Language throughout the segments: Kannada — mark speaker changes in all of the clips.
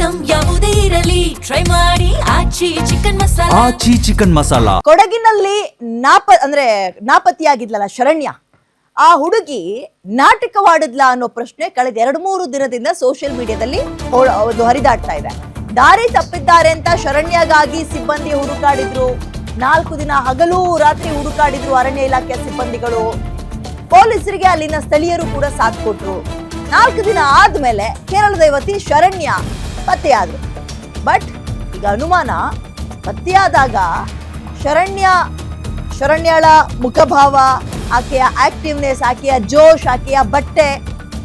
Speaker 1: ಐಟಂ ಯಾವುದೇ ಇರಲಿ ಟ್ರೈ ಮಾಡಿ ಆಚಿ ಚಿಕನ್ ಮಸಾಲಾ.
Speaker 2: ಕೊಡಗಿನಲ್ಲಿ ನಾಪತ್ತೆಯಾಗಿದ್ಲಲ್ಲ ಶರಣ್ಯ, ಆ ಹುಡುಗಿ ನಾಟಕವಾಡಿದ್ಲ ಅನ್ನೋ ಪ್ರಶ್ನೆ ಕಳೆದ 2-3 ದಿನದಿಂದ ಸೋಷಿಯಲ್ ಮೀಡಿಯಾದಲ್ಲಿ ಹರಿದಾಡ್ತಾ ಇದೆ. ದಾರಿ ತಪ್ಪಿದ್ದಾರೆ ಅಂತ ಶರಣ್ಯಗಾಗಿ ಸಿಬ್ಬಂದಿ ಹುಡುಕಾಡಿದ್ರು. 4 ದಿನ ಹಗಲು ರಾತ್ರಿ ಹುಡುಕಾಡಿದ್ರು ಅರಣ್ಯ ಇಲಾಖೆಯ ಸಿಬ್ಬಂದಿಗಳು. ಪೊಲೀಸರಿಗೆ ಅಲ್ಲಿನ ಸ್ಥಳೀಯರು ಕೂಡ ಸಾಥ್ ಕೊಟ್ರು. 4 ದಿನ ಆದ್ಮೇಲೆ ಕೇರಳದ ಯುವತಿ ಶರಣ್ಯ ಪತ್ತೆಯಾದ್ರು. ಬಟ್ ಈಗ ಅನುಮಾನ, ಪತ್ತೆಯಾದಾಗ ಶರಣ್ಯಳ ಮುಖಭಾವ, ಆಕೆಯ ಆಕ್ಟಿವ್ನೆಸ್, ಆಕೆಯ ಜೋಶ್, ಆಕೆಯ ಬಟ್ಟೆ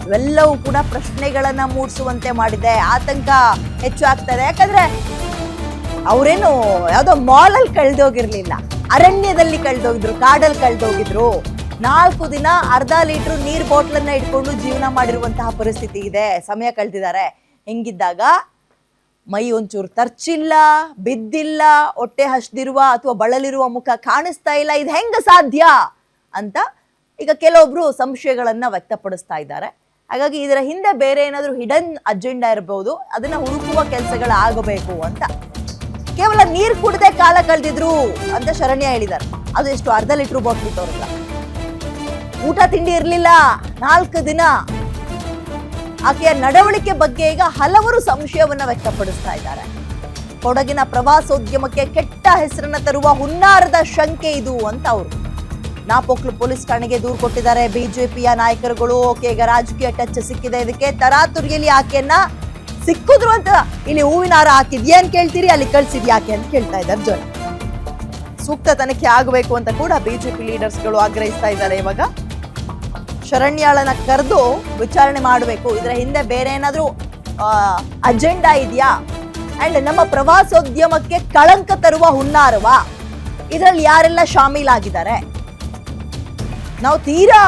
Speaker 2: ಇವೆಲ್ಲವೂ ಕೂಡ ಪ್ರಶ್ನೆಗಳನ್ನ ಮೂಡಿಸುವಂತೆ ಮಾಡಿದೆ. ಆತಂಕ ಹೆಚ್ಚು ಆಗ್ತಾ ಇದೆ. ಯಾಕಂದ್ರೆ ಅವರೇನು ಯಾವ್ದೋ ಮಾಲ್ ಅಲ್ಲಿ ಕಳೆದೋಗಿರ್ಲಿಲ್ಲ, ಅರಣ್ಯದಲ್ಲಿ ಕಳೆದೋಗಿದ್ರು, ಕಾಡಲ್ಲಿ ಕಳೆದೋಗಿದ್ರು. 4 ದಿನ ಅರ್ಧ ಲೀಟರ್ ನೀರ್ ಬಾಟ್ಲನ್ನ ಇಟ್ಕೊಂಡು ಜೀವನ ಮಾಡಿರುವಂತಹ ಪರಿಸ್ಥಿತಿ ಇದೆ. ಸಮಯ ಕಳೆದಿದ್ದಾರೆ. ಹೆಂಗಿದ್ದಾಗ ಮೈ ಒಂಚೂರು ತರ್ಚಿಲ್ಲ, ಬಿದ್ದಿಲ್ಲ, ಹೊಟ್ಟೆ ಹಸ್ದಿರುವ ಅಥವಾ ಬಳಲಿರುವ ಮುಖ ಕಾಣಿಸ್ತಾ ಇಲ್ಲ, ಇದು ಹೆಂಗ ಸಾಧ್ಯ ಅಂತ ಈಗ ಕೆಲವೊಬ್ರು ಸಂಶಯಗಳನ್ನ ವ್ಯಕ್ತಪಡಿಸ್ತಾ ಇದ್ದಾರೆ. ಹಾಗಾಗಿ ಇದರ ಹಿಂದೆ ಬೇರೆ ಏನಾದ್ರೂ ಹಿಡನ್ ಅಜೆಂಡಾ ಇರಬಹುದು, ಅದನ್ನ ಹುಡುಕುವ ಕೆಲಸಗಳಾಗಬೇಕು ಅಂತ. ಕೇವಲ ನೀರು ಕುಡದೆ ಕಾಲ ಕಳೆದಿದ್ರು ಅಂತ ಶರಣ್ಯ ಹೇಳಿದ್ದಾರೆ. ಅದು ಎಷ್ಟು, ಅರ್ಧ ಲೀಟರ್ ಬಾಟ್ಲಿ ತೋರಿಲ್ಲ, ಊಟ ತಿಂಡಿ ಇರ್ಲಿಲ್ಲ 4 ದಿನ. ಆಕೆಯ ನಡವಳಿಕೆ ಬಗ್ಗೆ ಈಗ ಹಲವರು ಸಂಶಯವನ್ನ ವ್ಯಕ್ತಪಡಿಸ್ತಾ ಇದ್ದಾರೆ. ಕೊಡಗಿನ ಪ್ರವಾಸೋದ್ಯಮಕ್ಕೆ ಕೆಟ್ಟ ಹೆಸರನ್ನ ತರುವ ಹುನ್ನಾರದ ಶಂಕೆ ಇದು ಅಂತ ಅವರು ನಾಪೋಕ್ಲು ಪೊಲೀಸ್ ಠಾಣೆಗೆ ದೂರು ಕೊಟ್ಟಿದ್ದಾರೆ. ಬಿಜೆಪಿಯ ನಾಯಕರುಗಳು ಈಗ ರಾಜಕೀಯ ಟಚ್ ಸಿಕ್ಕಿದೆ. ಇದಕ್ಕೆ ತರಾತುರಿಯಲ್ಲಿ ಆಕೆಯನ್ನ ಸಿಕ್ಕಿದ್ರು ಅಂತ ಇಲ್ಲಿ ಹೂವಿನ ಹಾರ ಹಾಕಿದ್ಯಾ ಅಂತ ಕೇಳ್ತೀರಿ, ಅಲ್ಲಿ ಕಳ್ಸಿದ್ಯಾಕೆ ಅಂತ ಕೇಳ್ತಾ ಇದ್ದಾರೆ ಜನ. ಸೂಕ್ತ ತನಿಖೆ ಆಗಬೇಕು ಅಂತ ಕೂಡ ಬಿಜೆಪಿ ಲೀಡರ್ಸ್ಗಳು ಆಗ್ರಹಿಸ್ತಾ ಇದ್ದಾರೆ. ಇವಾಗ ಶರಣ್ಯಾಳನ್ನ ಕರೆದು ವಿಚಾರಣೆ ಮಾಡಬೇಕು. ಇದರ ಹಿಂದೆ ಬೇರೆ ಏನಾದ್ರೂ ಅಜೆಂಡಾ ಇದೆಯಾ, ಅಂಡ್ ನಮ್ಮ ಪ್ರವಾಸೋದ್ಯಮಕ್ಕೆ ಕಳಂಕ ತರುವ ಹುನ್ನಾರವ, ಇದರಲ್ಲಿ ಯಾರೆಲ್ಲ ಶಾಮೀಲಾಗಿದ್ದಾರೆ? ನಾವು ತೀರಾ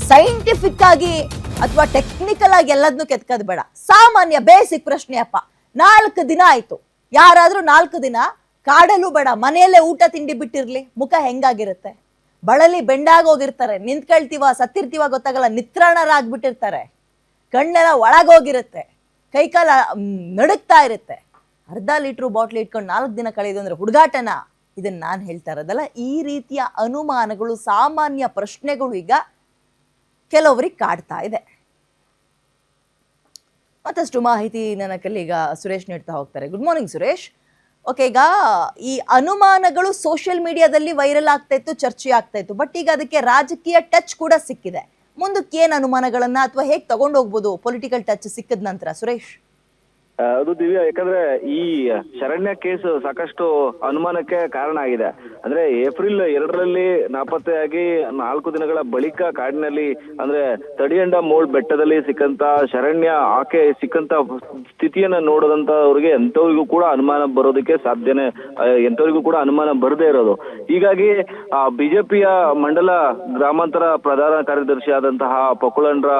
Speaker 2: ಸೈಂಟಿಫಿಕ್ ಆಗಿ ಅಥವಾ ಟೆಕ್ನಿಕಲ್ ಆಗಿ ಎಲ್ಲದನ್ನು ಕೆತ್ಕೋದ್ ಬೇಡ. ಸಾಮಾನ್ಯ ಬೇಸಿಕ್ ಪ್ರಶ್ನೆಯಪ್ಪ. 4 ದಿನ ಆಯ್ತು, ಯಾರಾದ್ರೂ 4 ದಿನ ಕಾಡಲ್ಲೂ ಬೇಡ ಮನೆಯಲ್ಲೇ ಊಟ ತಿಂಡಿ ಬಿಟ್ಟಿರ್ಲಿ, ಮುಖ ಹೆಂಗಾಗಿರುತ್ತೆ? ಬಳಲಿ ಬೆಂಡಾಗೋಗಿರ್ತಾರೆ, ನಿಂತ್ಕೊಳ್ತೀವ ಸತ್ತಿರ್ತೀವ ಗೊತ್ತಾಗಲ್ಲ, ನಿತ್ರಾಣರಾಗ್ಬಿಟ್ಟಿರ್ತಾರೆ, ಕಣ್ಣೆಲ್ಲ ಒಳಗೋಗಿರುತ್ತೆ, ಕೈಕಾಲ ನಡುಕ್ತಾ ಇರುತ್ತೆ. ಅರ್ಧ ಲೀಟ್ರ್ ಬಾಟ್ಲಿ ಇಟ್ಕೊಂಡು 4 ದಿನ ಕಳೆಯೋದು ಅಂದ್ರೆ ಹುಡುಗಾಟನ? ಇದನ್ನ ನಾನು ಹೇಳ್ತಾ ಇರೋದಲ್ಲ. ಈ ರೀತಿಯ ಅನುಮಾನಗಳು, ಸಾಮಾನ್ಯ ಪ್ರಶ್ನೆಗಳು ಈಗ ಕೆಲವರಿಗೆ ಕಾಡ್ತಾ ಇದೆ. ಮತ್ತಷ್ಟು ಮಾಹಿತಿ ನನ್ನ ಕಲ್ಲಿಗ ಸುರೇಶ್ ನೀಡ್ತಾ ಹೋಗ್ತಾರೆ. Good morning Suresh. ಓಕೆ, ಈಗ ಈ ಅನುಮಾನಗಳು ಸೋಷಿಯಲ್ ಮೀಡಿಯಾದಲ್ಲಿ ವೈರಲ್ ಆಗ್ತಾ ಇತ್ತು, ಚರ್ಚೆ ಆಗ್ತಾ ಇತ್ತು. ಬಟ್ ಈಗ ಅದಕ್ಕೆ ರಾಜಕೀಯ ಟಚ್ ಕೂಡ ಸಿಕ್ಕಿದೆ. ಮುಂದಕ್ಕೆ ಏನ್ ಅನುಮಾನಗಳನ್ನ ಅಥವಾ ಹೇಗೆ ತಗೊಂಡು ಹೋಗ್ಬೋದು ಪೊಲಿಟಿಕಲ್ ಟಚ್ ಸಿಕ್ಕಿದ ನಂತರ ಸುರೇಶ್?
Speaker 3: ಅದು ದಿವ್ಯಾ, ಯಾಕಂದ್ರೆ ಈ ಶರಣ್ಯ ಕೇಸ್ ಸಾಕಷ್ಟು ಅನುಮಾನಕ್ಕೆ ಕಾರಣ ಆಗಿದೆ. ಅಂದ್ರೆ ಏಪ್ರಿಲ್ 2ರಲ್ಲಿ ನಾಪತ್ತೆಯಾಗಿ 4 ದಿನಗಳ ಬಳಿಕ ಕಾಡಿನಲ್ಲಿ ಅಂದ್ರೆ ತಡಿಯಂಡ ಮೋಳ್ ಬೆಟ್ಟದಲ್ಲಿ ಸಿಕ್ಕಂತ ಶರಣ್ಯ, ಆಕೆ ಸಿಕ್ಕಂತ ಸ್ಥಿತಿಯನ್ನ ನೋಡದಂತವ್ರಿಗೆ ಎಂತವ್ರಿಗೂ ಕೂಡ ಅನುಮಾನ ಬರೋದಕ್ಕೆ ಸಾಧ್ಯನೇ, ಎಂತವ್ರಿಗೂ ಕೂಡ ಅನುಮಾನ ಬರದೇ ಇರೋದು. ಹೀಗಾಗಿ ಬಿಜೆಪಿಯ ಮಂಡಲ ಗ್ರಾಮಾಂತರ ಪ್ರಧಾನ ಕಾರ್ಯದರ್ಶಿ ಆದಂತಹ ಪೊಕ್ಕಳಂಡ್ರ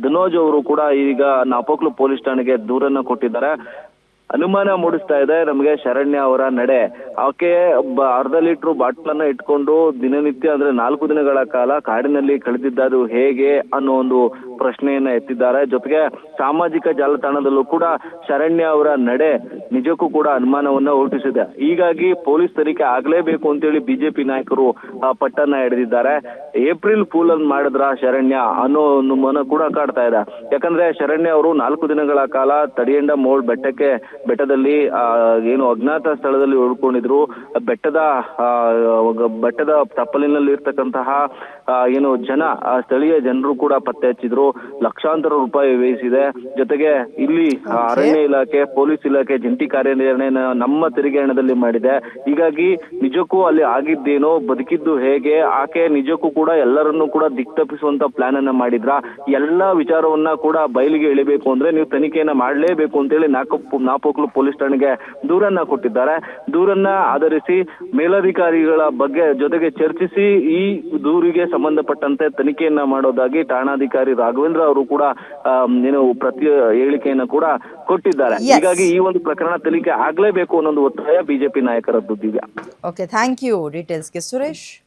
Speaker 3: ಧನೋಜ್ ಅವರು ಕೂಡ ಈಗ ನಾಪೋಕ್ಲು ಪೊಲೀಸ್ ಠಾಣೆಗೆ ದೂರನ್ನ ಕೊಟ್ಟಿದ್ದಾರೆ. ಅನುಮಾನ ಮೂಡಿಸ್ತಾ ಇದೆ ನಮಗೆ ಶರಣ್ಯ ಅವರ ನಡೆ. ಆಕೆ ಅರ್ಧ ಲೀಟರ್ ಬಾಟ್ಲನ್ನ ಇಟ್ಕೊಂಡು ದಿನನಿತ್ಯ ಅಂದ್ರೆ 4 ದಿನಗಳ ಕಾಲ ಕಾಡಿನಲ್ಲಿ ಕಳೆದಿದ್ದು ಹೇಗೆ ಅನ್ನೋ ಒಂದು ಪ್ರಶ್ನೆಯನ್ನ ಎತ್ತಿದ್ದಾರೆ. ಜೊತೆಗೆ ಸಾಮಾಜಿಕ ಜಾಲತಾಣದಲ್ಲೂ ಕೂಡ ಶರಣ್ಯ ಅವರ ನಡೆ ನಿಜಕ್ಕೂ ಕೂಡ ಅನುಮಾನವನ್ನ ಹುಟ್ಟಿಸಿದೆ. ಹೀಗಾಗಿ ಪೊಲೀಸ್ ತನಿಖೆ ಆಗ್ಲೇಬೇಕು ಅಂತೇಳಿ ಬಿಜೆಪಿ ನಾಯಕರು ಪಟ್ಟನ್ನ ಹಿಡಿದಿದ್ದಾರೆ. ಏಪ್ರಿಲ್ ಫೂಲ್ ಅನ್ನು ಮಾಡಿದ್ರ ಶರಣ್ಯ ಅನ್ನೋ ಒಂದು ಮನ ಕೂಡ ಕಾಡ್ತಾ ಇದೆ. ಯಾಕಂದ್ರೆ ಶರಣ್ಯ ಅವರು 4 ದಿನಗಳ ಕಾಲ ತಡಿಯಂಡ ಮೋಳ್ ಬೆಟ್ಟದಲ್ಲಿ ಏನು ಅಜ್ಞಾತ ಸ್ಥಳದಲ್ಲಿ ಉಳ್ಕೊಂಡಿದ್ರು. ಬೆಟ್ಟದ ತಪ್ಪಲಿನಲ್ಲಿ ಇರ್ತಕ್ಕಂತಹ ಏನು ಜನ, ಸ್ಥಳೀಯ ಜನರು ಕೂಡ ಪತ್ತೆ ಹಚ್ಚಿದ್ರು. ಲಕ್ಷಾಂತರ ರೂಪಾಯಿ ವ್ಯಯಿಸಿದೆ. ಜೊತೆಗೆ ಇಲ್ಲಿ ಅರಣ್ಯ ಇಲಾಖೆ, ಪೊಲೀಸ್ ಇಲಾಖೆ ಜಂಟಿ ಕಾರ್ಯಾಚರಣೆಯನ್ನ ನಮ್ಮ ತೆರಿಗೆ ಹಣದಲ್ಲಿ ಮಾಡಿದೆ. ಹೀಗಾಗಿ ನಿಜಕ್ಕೂ ಅಲ್ಲಿ ಆಗಿದ್ದೇನೋ, ಬದುಕಿದ್ದು ಹೇಗೆ, ಆಕೆ ನಿಜಕ್ಕೂ ಕೂಡ ಎಲ್ಲರನ್ನೂ ಕೂಡ ದಿಕ್ತಪ್ಪಿಸುವಂತ ಪ್ಲಾನ್ ಅನ್ನ ಮಾಡಿದ್ರ, ಎಲ್ಲಾ ವಿಚಾರವನ್ನ ಕೂಡ ಬಯಲಿಗೆ ಇಳಿಬೇಕು ಅಂದ್ರೆ ನೀವು ತನಿಖೆಯನ್ನ ಮಾಡ್ಲೇಬೇಕು ಅಂತೇಳಿ ನಾಪೋಕ್ಲು ಪೊಲೀಸ್ ಠಾಣೆಗೆ ದೂರನ್ನ ಕೊಟ್ಟಿದ್ದಾರೆ. ದೂರನ್ನ ಆಧರಿಸಿ ಮೇಲಧಿಕಾರಿಗಳ ಬಗ್ಗೆ ಜೊತೆಗೆ ಚರ್ಚಿಸಿ ಈ ದೂರಿಗೆ ಸಂಬಂಧಪಟ್ಟಂತೆ ತನಿಖೆಯನ್ನ ಮಾಡೋದಾಗಿ ಠಾಣಾಧಿಕಾರಿ ರಾಘವೇಂದ್ರ ಅವರು ಕೂಡ ಏನು ಪ್ರತಿ ಹೇಳಿಕೆಯನ್ನ ಕೂಡ ಕೊಟ್ಟಿದ್ದಾರೆ. ಹೀಗಾಗಿ ಈ ಒಂದು ಪ್ರಕರಣ ತನಿಖೆ ಆಗ್ಲೇಬೇಕು ಅನ್ನೋ ಒಂದು ಒತ್ತಾಯ ಬಿಜೆಪಿ ನಾಯಕರದ್ದು. ದಿವ್ಯಾ,
Speaker 2: ಓಕೆ, ಥ್ಯಾಂಕ್ ಯು ಡೀಟೇಲ್ಸ್ಗೆ ಸುರೇಶ್.